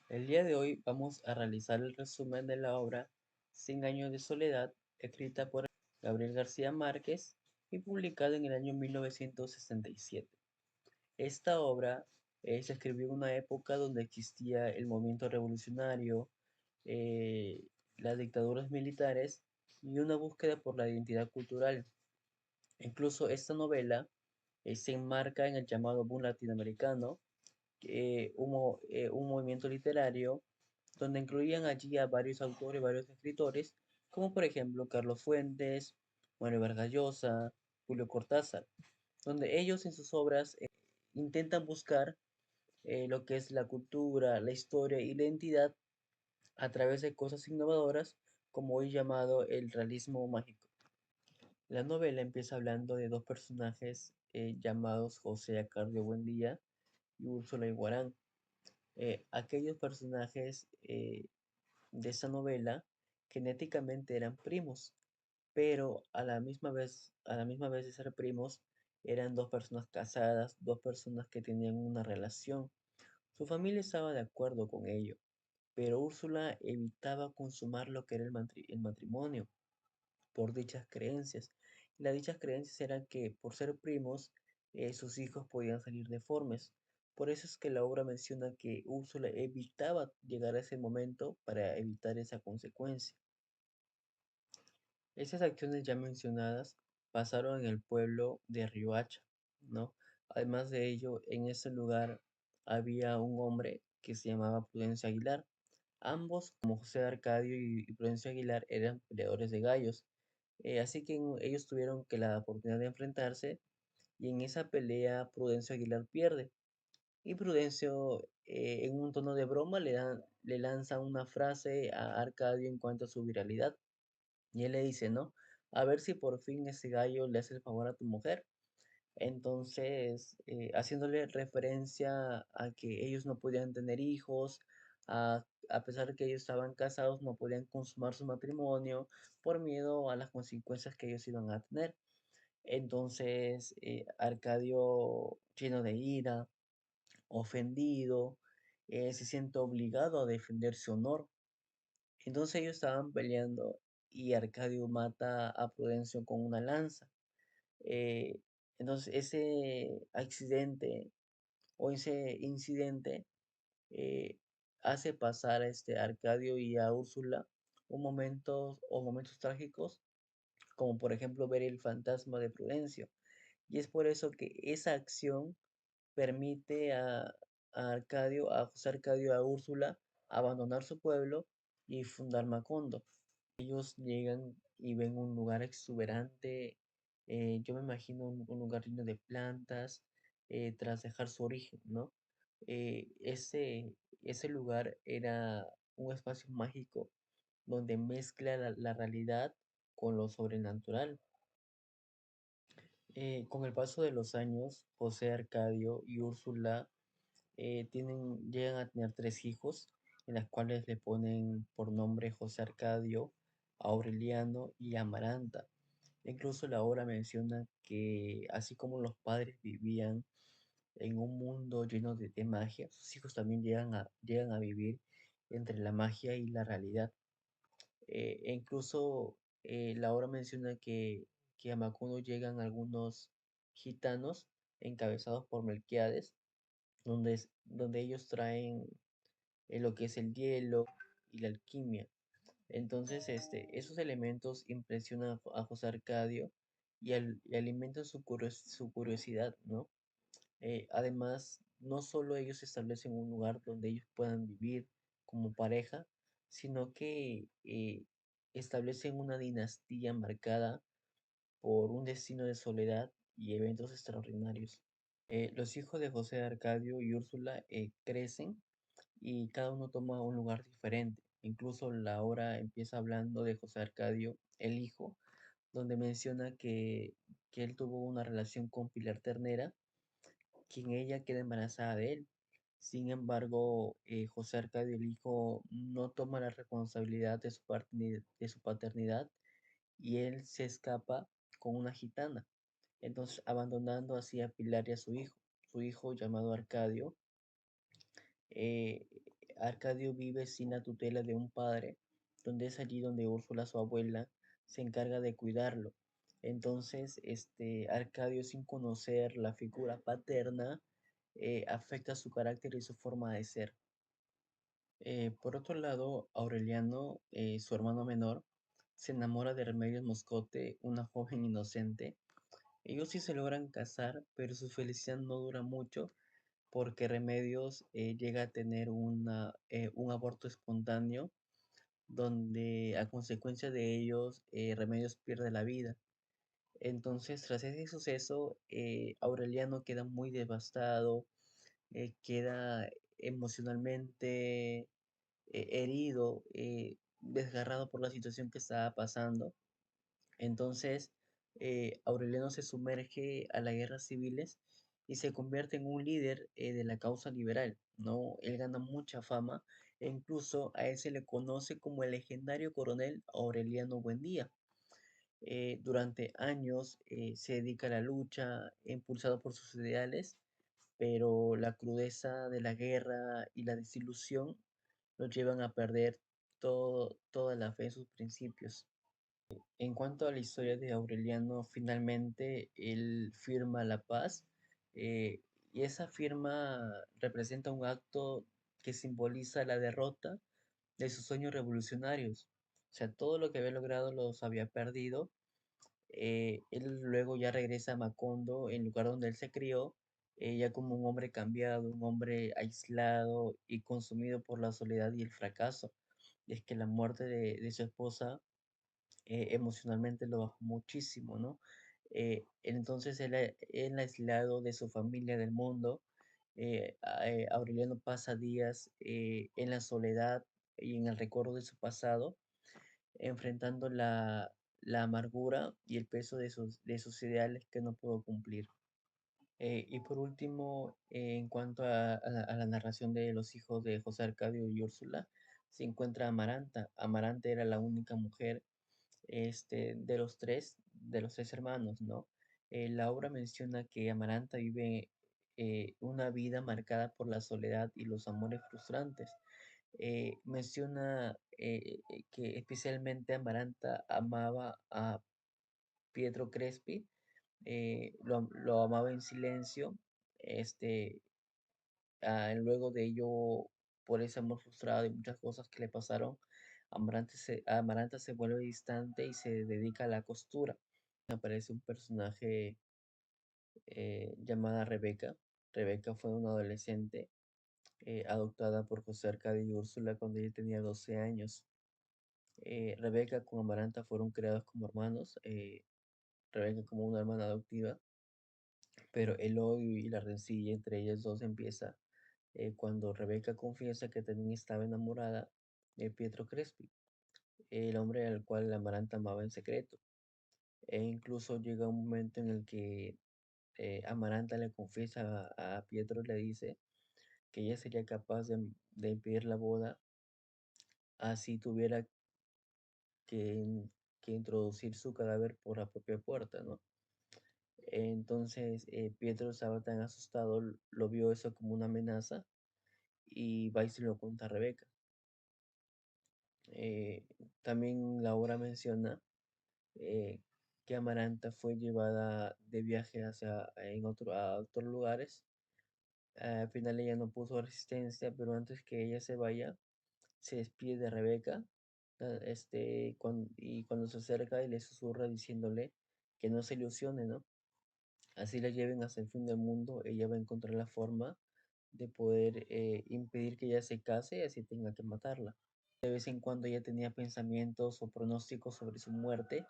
El día de hoy vamos a realizar el resumen de la obra Cien años de soledad, escrita por Gabriel García Márquez y publicada en el año 1967. Esta obra se escribió en una época donde existía el movimiento revolucionario, eh, las dictaduras militares y una búsqueda por la identidad cultural. Incluso esta novela se enmarca en el llamado boom latinoamericano, un movimiento literario donde incluían allí a varios autores, varios escritores, como por ejemplo Carlos Fuentes, Manuel Vargas Llosa, Julio Cortázar, donde ellos en sus obras intentan buscar lo que es la cultura, la historia y la identidad a través de cosas innovadoras, como hoy llamado el realismo mágico. La novela empieza hablando de dos personajes llamados José Acardio Buendía y Úrsula Iguarán. Aquellos personajes de esta novela genéticamente eran primos, pero a la misma vez de ser primos, eran dos personas casadas, dos personas que tenían una relación. Su familia estaba de acuerdo con ello, pero Úrsula evitaba consumar lo que era el matrimonio por dichas creencias. Y las dichas creencias eran que por ser primos, sus hijos podían salir deformes. Por eso es que la obra menciona que Úrsula evitaba llegar a ese momento para evitar esa consecuencia. Esas acciones ya mencionadas pasaron en el pueblo de Riohacha, ¿no? Además de ello, en ese lugar había un hombre que se llamaba Prudencio Aguilar. Ambos, como José Arcadio y Prudencio Aguilar, eran peleadores de gallos. Así que ellos tuvieron que la oportunidad de enfrentarse y en esa pelea Prudencio Aguilar pierde. Y Prudencio, en un tono de broma, le lanza una frase a Arcadio en cuanto a su viralidad. Y él le dice, ¿no? A ver si por fin ese gallo le hace el favor a tu mujer. Entonces, haciéndole referencia a que ellos no podían tener hijos, a pesar de que ellos estaban casados, no podían consumar su matrimonio por miedo a las consecuencias que ellos iban a tener. Entonces, Arcadio, lleno de ira, ofendido, se siente obligado a defender su honor. Entonces ellos estaban peleando y Arcadio mata a Prudencio con una lanza. Eh, entonces ese accidente o ese incidente eh, hace pasar a este Arcadio y a Úrsula momentos trágicos, como por ejemplo ver el fantasma de Prudencio. Y es por eso que esa acción permite a José Arcadio, a Úrsula, abandonar su pueblo y fundar Macondo. Ellos llegan y ven un lugar exuberante, yo me imagino un lugar lleno de plantas, tras dejar su origen, ¿no? Ese lugar era un espacio mágico donde mezcla la realidad con lo sobrenatural. Con el paso de los años, José Arcadio y Úrsula llegan a tener tres hijos, en las cuales le ponen por nombre José Arcadio, Aureliano y Amaranta. Incluso la obra menciona que así como los padres vivían en un mundo lleno de magia, sus hijos también llegan a vivir entre la magia y la realidad. E incluso la obra menciona que a Macondo llegan algunos gitanos encabezados por Melquiades, donde ellos traen lo que es el hielo y la alquimia. Entonces, esos elementos impresionan a José Arcadio y alimentan su curiosidad, ¿no? Además, no solo ellos establecen un lugar donde ellos puedan vivir como pareja, sino que establecen una dinastía marcada por un destino de soledad y eventos extraordinarios. Los hijos de José Arcadio y Úrsula crecen y cada uno toma un lugar diferente. Incluso la obra empieza hablando de José Arcadio, el hijo, donde menciona que él tuvo una relación con Pilar Ternera, quien ella queda embarazada de él. Sin embargo, José Arcadio, el hijo, no toma la responsabilidad de su paternidad y él se escapa con una gitana. Entonces, abandonando así a Pilar y a su hijo llamado Arcadio, eh, Arcadio vive sin la tutela de un padre, donde es allí donde Úrsula, su abuela, se encarga de cuidarlo. Entonces, Arcadio, sin conocer la figura paterna, afecta su carácter y su forma de ser. Por otro lado, Aureliano, su hermano menor, se enamora de Remedios Moscote, una joven inocente. Ellos sí se logran casar, pero su felicidad no dura mucho porque Remedios llega a tener un aborto espontáneo donde a consecuencia de ellos Remedios pierde la vida. Entonces, tras ese suceso, Aureliano queda muy devastado, queda emocionalmente herido, desgarrado por la situación que estaba pasando. Entonces, Aureliano se sumerge a las guerras civiles y se convierte en un líder de la causa liberal, ¿no? Él gana mucha fama e incluso a él se le conoce como el legendario coronel Aureliano Buendía. Durante años se dedica a la lucha, impulsado por sus ideales, pero la crudeza de la guerra y la desilusión lo llevan a perder toda la fe en sus principios. En cuanto a la historia de Aureliano, finalmente él firma la paz eh, y esa firma representa un acto que simboliza la derrota de sus sueños revolucionarios. O sea, todo lo que había logrado los había perdido. Él luego ya regresa a Macondo, el lugar donde él se crió, ya como un hombre cambiado, un hombre aislado y consumido por la soledad y el fracaso. Y es que la muerte de su esposa emocionalmente lo bajó muchísimo, ¿no? Entonces él aislado de su familia, del mundo, Aureliano pasa días en la soledad y en el recuerdo de su pasado, enfrentando la amargura y el peso de sus ideales que no pudo cumplir. Y por último, en cuanto a la narración de los hijos de José Arcadio y Úrsula, se encuentra Amaranta. Amaranta era la única mujer de los tres hermanos, ¿no? La obra menciona que Amaranta vive una vida marcada por la soledad y los amores frustrantes. Menciona que especialmente Amaranta amaba a Pietro Crespi, lo amaba en silencio, este, luego de ello, por ese amor frustrado y muchas cosas que le pasaron, Amaranta se vuelve distante y se dedica a la costura. Aparece un personaje llamada Rebeca. Rebeca fue una adolescente adoptada por José Arcadio y Úrsula cuando ella tenía 12 años. Rebeca con Amaranta fueron creados como hermanos, Rebeca como una hermana adoptiva, pero el odio y la rencilla entre ellas dos empieza cuando Rebeca confiesa que también estaba enamorada de Pietro Crespi, el hombre al cual Amaranta amaba en secreto. E incluso llega un momento en el que Amaranta le confiesa a Pietro, le dice que ella sería capaz de impedir la boda así tuviera que, que introducir su cadáver por la propia puerta, ¿no? Entonces Pietro estaba tan asustado, lo vio eso como una amenaza y va y se lo cuenta a Rebeca. Eh, También la obra menciona eh, que Amaranta fue llevada de viaje a otros lugares. Al final ella no puso resistencia, pero antes que ella se vaya, se despide de Rebeca, y cuando se acerca y le susurra diciéndole que no se ilusione, ¿no? Así la lleven hasta el fin del mundo, ella va a encontrar la forma de poder impedir que ella se case y así tenga que matarla. De vez en cuando ella tenía pensamientos o pronósticos sobre su muerte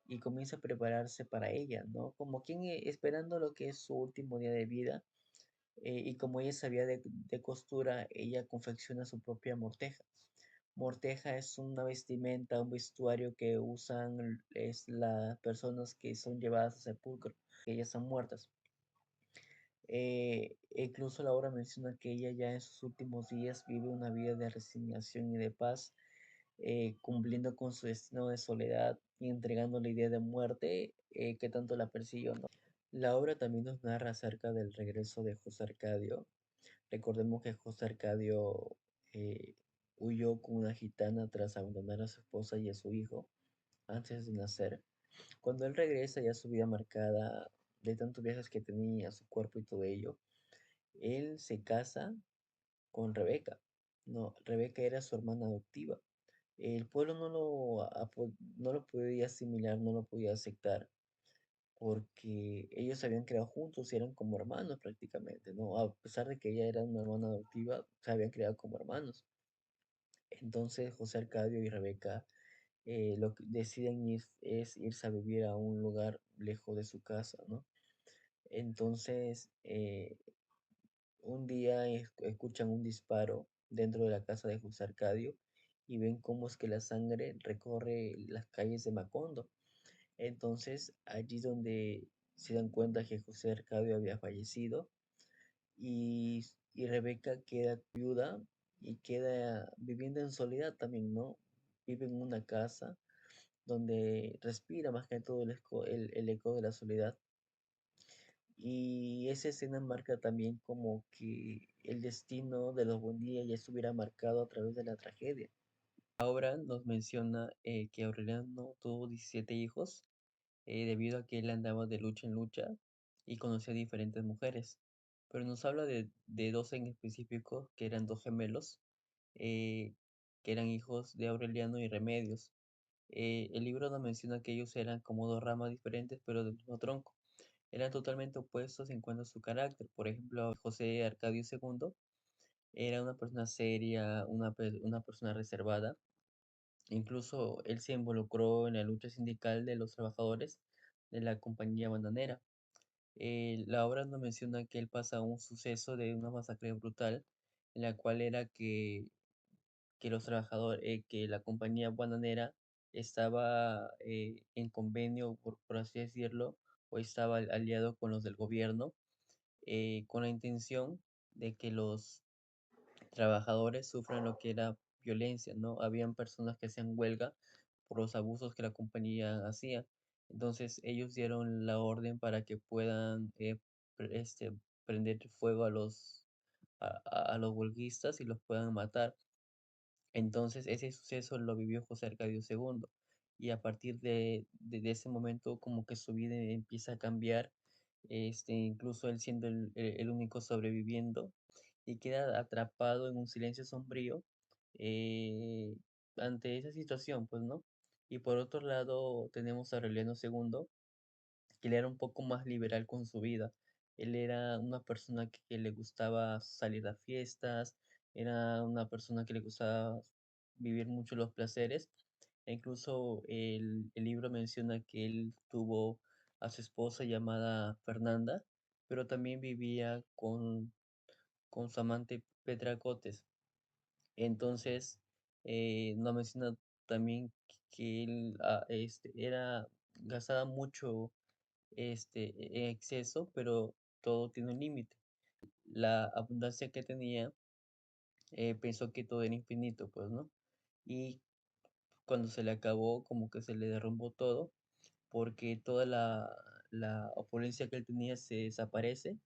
y comienza a prepararse para ella, ¿no? Como quien esperando lo que es su último día de vida, y como ella sabía de costura, ella confecciona su propia morteja. Morteja es una vestimenta, un vestuario que usan las personas que son llevadas a sepulcro, que ya están muertas. Incluso la obra menciona que ella ya en sus últimos días vive una vida de resignación y de paz, cumpliendo con su destino de soledad y entregando la idea de muerte que tanto la persiguió, ¿no? La obra también nos narra acerca del regreso de José Arcadio. Recordemos que José Arcadio eh, huyó con una gitana tras abandonar a su esposa y a su hijo antes de nacer. Cuando él regresa ya su vida marcada de tantos viajes que tenía, su cuerpo y todo ello, él se casa con Rebeca. No, Rebeca era su hermana adoptiva. El pueblo no lo podía asimilar, no lo podía aceptar, porque ellos se habían creado juntos y eran como hermanos prácticamente, ¿no? A pesar de que ella era una hermana adoptiva, se habían creado como hermanos. Entonces José Arcadio y Rebeca lo que deciden es irse a vivir a un lugar lejos de su casa, ¿no? Entonces, un día escuchan un disparo dentro de la casa de José Arcadio y ven cómo es que la sangre recorre las calles de Macondo. Entonces, allí donde se dan cuenta que José Arcadio había fallecido y Rebeca queda viuda y queda viviendo en soledad también, ¿no? Vive en una casa donde respira más que todo el eco de la soledad. Y esa escena marca también como que el destino de los Buendía ya estuviera marcado a través de la tragedia. La obra nos menciona que Aureliano tuvo 17 hijos debido a que él andaba de lucha en lucha y conocía diferentes mujeres. Pero nos habla de dos en específico, que eran dos gemelos, eh, que eran hijos de Aureliano y Remedios. El libro nos menciona que ellos eran como dos ramas diferentes, pero del mismo tronco. Eran totalmente opuestos en cuanto a su carácter. Por ejemplo, José Arcadio II era una persona seria, una persona reservada. Incluso él se involucró en la lucha sindical de los trabajadores de la compañía bananera. La obra nos menciona que él pasa un suceso de una masacre brutal, en la cual era que los trabajadores, que la compañía bananera estaba en convenio, por así decirlo, o estaba aliado con los del gobierno, con la intención de que los trabajadores sufran lo que era violencia, ¿no? Habían personas que hacían huelga por los abusos que la compañía hacía. Entonces ellos dieron la orden para que puedan prender fuego a los huelguistas y los puedan matar. Entonces ese suceso lo vivió José Arcadio II y a partir de ese momento como que su vida empieza a cambiar, incluso él siendo el único sobreviviendo y queda atrapado en un silencio sombrío eh, ante esa situación, pues, ¿no? Y por otro lado tenemos a Aureliano II, que él era un poco más liberal con su vida. Él era una persona que le gustaba salir a fiestas, era una persona que le gustaba vivir mucho los placeres. E incluso el libro menciona que él tuvo a su esposa llamada Fernanda, pero también vivía con su amante Petra Cotes. Entonces, nos menciona también que él gastaba mucho en exceso, pero todo tiene un límite. La abundancia que tenía, pensó que todo era infinito, pues, ¿no? Y cuando se le acabó, como que se le derrumbó todo, porque toda la opulencia que él tenía se desaparece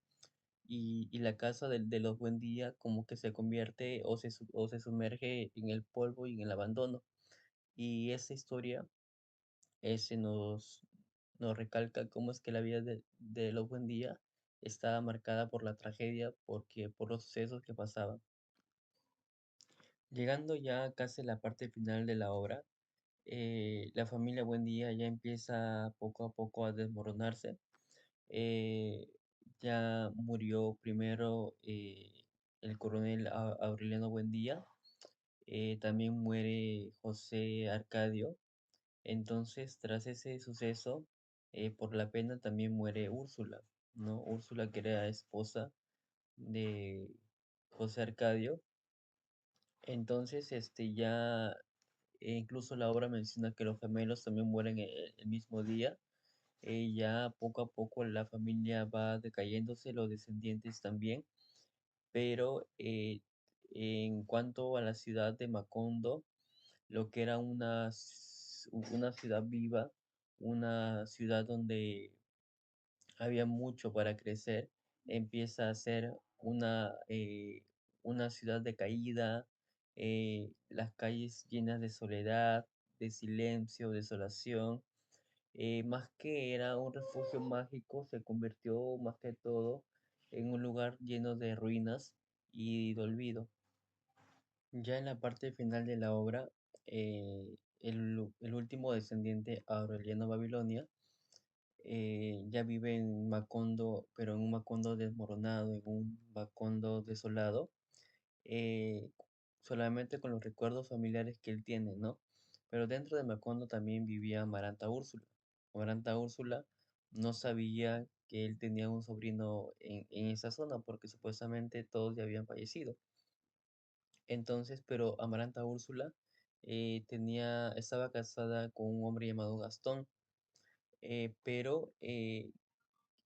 y la casa de los Buendía como que se convierte o se sumerge en el polvo y en el abandono. Y esa historia ese nos recalca cómo es que la vida de los Buendía estaba marcada por la tragedia, porque por los sucesos que pasaban. Llegando ya casi a la parte final de la obra, la familia Buendía ya empieza poco a poco a desmoronarse. Eh, ya murió primero el coronel Aureliano Buendía, también muere José Arcadio. Entonces, tras ese suceso, por la pena también muere Úrsula, ¿no? Úrsula, que era esposa de José Arcadio. Entonces, incluso la obra menciona que los gemelos también mueren el mismo día. Ya poco a poco la familia va decayéndose, los descendientes también, pero en cuanto a la ciudad de Macondo, lo que era una ciudad viva, una ciudad donde había mucho para crecer, empieza a ser una ciudad decaída, las calles llenas de soledad, de silencio, desolación. Más que era un refugio mágico, se convirtió más que todo en un lugar lleno de ruinas y de olvido. Ya en la parte final de la obra, el último descendiente Aureliano Babilonia ya vive en Macondo, pero en un Macondo desmoronado, en un Macondo desolado, eh, solamente con los recuerdos familiares que él tiene, ¿no? Pero dentro de Macondo también vivía Amaranta Úrsula. Amaranta Úrsula no sabía que él tenía un sobrino en esa zona porque supuestamente todos ya habían fallecido. Entonces, pero Amaranta Úrsula estaba casada con un hombre llamado Gastón, pero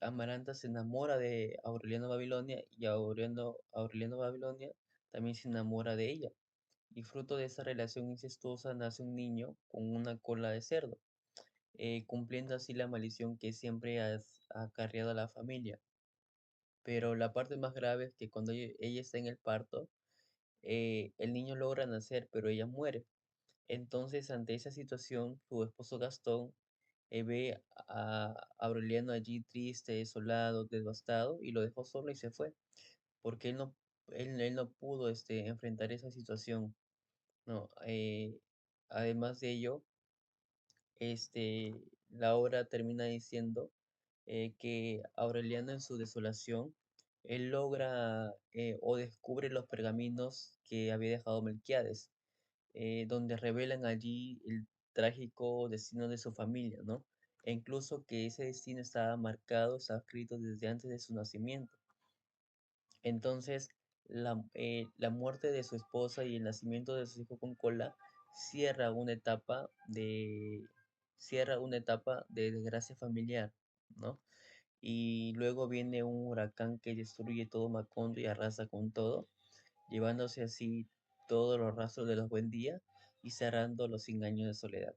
Amaranta se enamora de Aureliano Babilonia y Aureliano Babilonia también se enamora de ella. Y fruto de esa relación incestuosa nace un niño con una cola de cerdo, cumpliendo así la maldición que siempre ha acarreado a la familia. Pero la parte más grave es que cuando ella está en el parto, el niño logra nacer, pero ella muere. Entonces, ante esa situación, su esposo Gastón ve a Aureliano allí triste, desolado, devastado, y lo dejó solo y se fue, porque él no pudo enfrentar esa situación, ¿no? Además de ello, este, la obra termina diciendo que Aureliano en su desolación, él logra o descubre los pergaminos que había dejado Melquíades, donde revelan allí el trágico destino de su familia, ¿no? E incluso que ese destino estaba marcado, estaba escrito desde antes de su nacimiento. Entonces, la muerte de su esposa y el nacimiento de su hijo con cola cierra una etapa de, cierra una etapa de desgracia familiar, ¿no? Y luego viene un huracán que destruye todo Macondo y arrasa con todo, llevándose así todos los rastros de los buen días y cerrando los 100 años de soledad.